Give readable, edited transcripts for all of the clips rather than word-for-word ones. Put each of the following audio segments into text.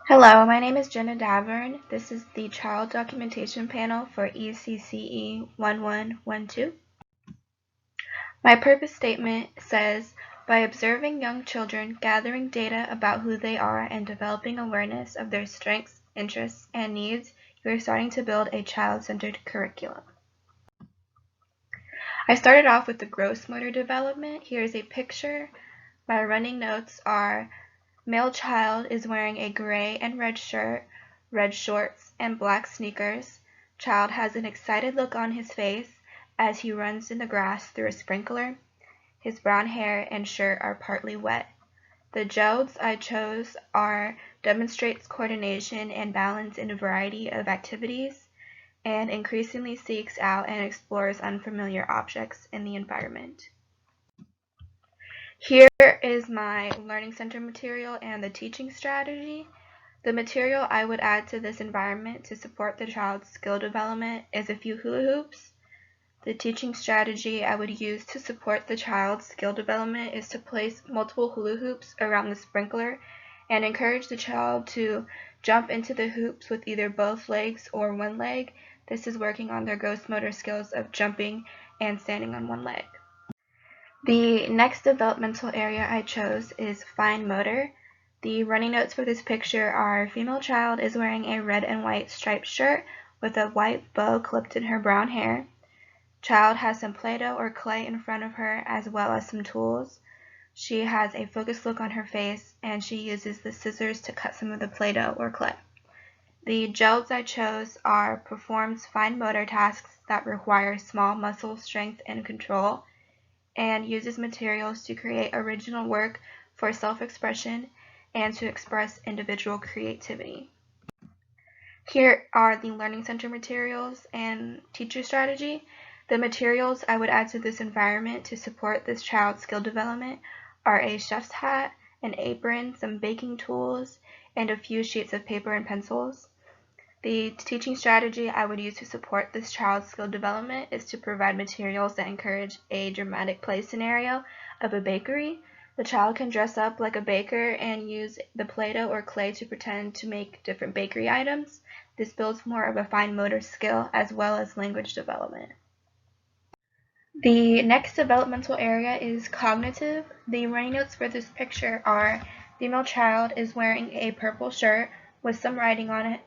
Hello, my name is Jenna Davern. This is the Child Documentation Panel for ecce1112. My purpose statement says, by observing young children, gathering data about who they are, and developing awareness of their strengths, interests, and needs, you are starting to build a child-centered curriculum. I started off with the gross motor development. Here is a picture. My running notes are: male child is wearing a gray and red shirt, red shorts, and black sneakers. Child has an excited look on his face as he runs in the grass through a sprinkler. His brown hair and shirt are partly wet. The gels I chose are demonstrates coordination and balance in a variety of activities and increasingly seeks out and explores unfamiliar objects in the environment. Here is my Learning Center material and the teaching strategy. The material I would add to this environment to support the child's skill development is a few hula hoops. The teaching strategy I would use to support the child's skill development is to place multiple hula hoops around the sprinkler and encourage the child to jump into the hoops with either both legs or one leg. This is working on their gross motor skills of jumping and standing on one leg. The next developmental area I chose is fine motor. The running notes for this picture are: female child is wearing a red and white striped shirt with a white bow clipped in her brown hair. Child has some Play-Doh or clay in front of her as well as some tools. She has a focused look on her face and she uses the scissors to cut some of the Play-Doh or clay. The gels I chose performs fine motor tasks that require small muscle strength and control, and uses materials to create original work for self-expression and to express individual creativity. Here are the Learning Center materials and teacher strategy. The materials I would add to this environment to support this child's skill development are a chef's hat, an apron, some baking tools, and a few sheets of paper and pencils. The teaching strategy I would use to support this child's skill development is to provide materials that encourage a dramatic play scenario of a bakery. The child can dress up like a baker and use the Play-Doh or clay to pretend to make different bakery items. This builds more of a fine motor skill as well as language development. The next developmental area is cognitive. The running notes for this picture are: female child is wearing a purple shirt with some writing on it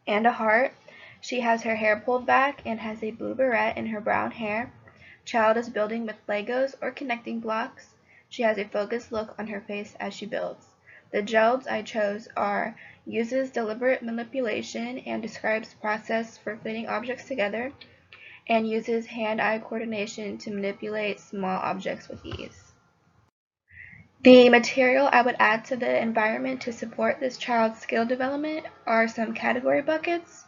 and a heart. She has her hair pulled back and has a blue beret in her brown hair. Child is building with Legos or connecting blocks. She has a focused look on her face as she builds. The gels I chose are: uses deliberate manipulation and describes process for fitting objects together, and uses hand-eye coordination to manipulate small objects with ease. The material I would add to the environment to support this child's skill development are some category buckets.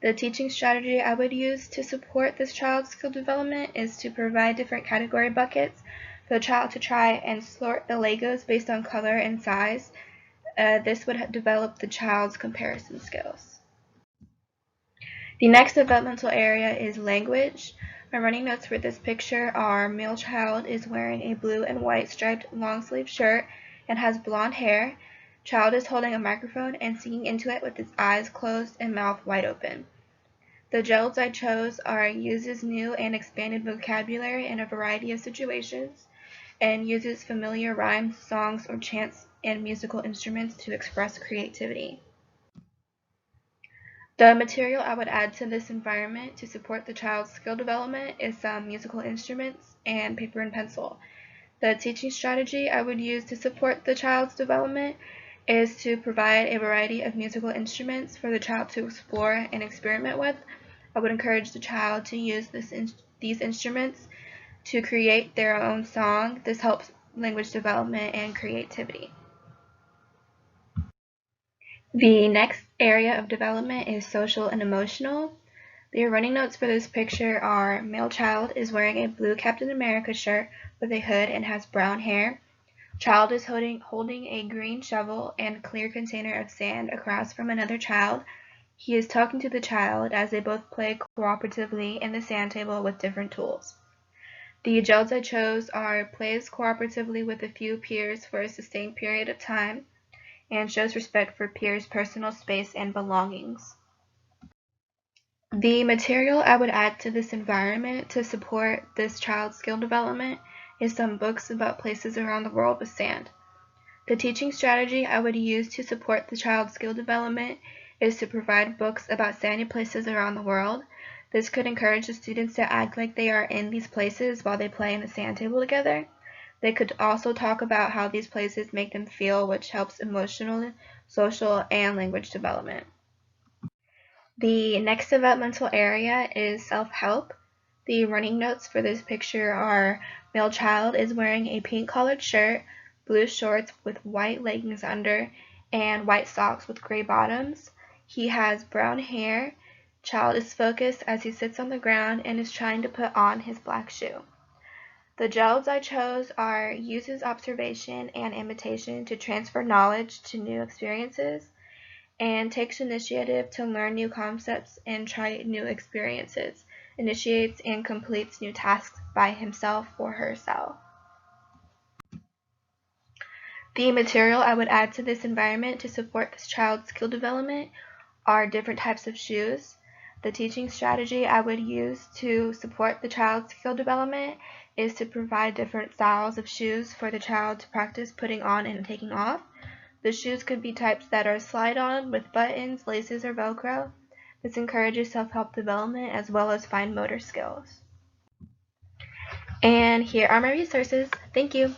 The teaching strategy I would use to support this child's skill development is to provide different category buckets for the child to try and sort the Legos based on color and size. This would develop the child's comparison skills. The next developmental area is language. My running notes for this picture are: male child is wearing a blue and white striped long sleeve shirt and has blonde hair. Child is holding a microphone and singing into it with his eyes closed and mouth wide open. The gels I chose are: uses new and expanded vocabulary in a variety of situations, and uses familiar rhymes, songs, or chants and musical instruments to express creativity. The material I would add to this environment to support the child's skill development is some musical instruments and paper and pencil. The teaching strategy I would use to support the child's development is to provide a variety of musical instruments for the child to explore and experiment with. I would encourage the child to use these instruments to create their own song. This helps language development and creativity. The next area of development is social and emotional. The running notes for this picture are: male child is wearing a blue Captain America shirt with a hood and has brown hair. Child is holding a green shovel and clear container of sand across from another child. He is talking to the child as they both play cooperatively in the sand table with different tools. The gels I chose are: plays cooperatively with a few peers for a sustained period of time, and shows respect for peers' personal space and belongings. The material I would add to this environment to support this child's skill development is some books about places around the world with sand. The teaching strategy I would use to support the child's skill development is to provide books about sandy places around the world. This could encourage the students to act like they are in these places while they play in the sand table together. They could also talk about how these places make them feel, which helps emotional, social, and language development. The next developmental area is self-help. The running notes for this picture are: male child is wearing a pink collared shirt, blue shorts with white leggings under, and white socks with gray bottoms. He has brown hair. Child is focused as he sits on the ground and is trying to put on his black shoe. The jobs I chose are: uses observation and imitation to transfer knowledge to new experiences, and takes initiative to learn new concepts and try new experiences, initiates and completes new tasks by himself or herself. The material I would add to this environment to support this child's skill development are different types of shoes. The teaching strategy I would use to support the child's skill development is to provide different styles of shoes for the child to practice putting on and taking off. The shoes could be types that are slide-on with buttons, laces, or Velcro. This encourages self-help development as well as fine motor skills. And here are my resources. Thank you.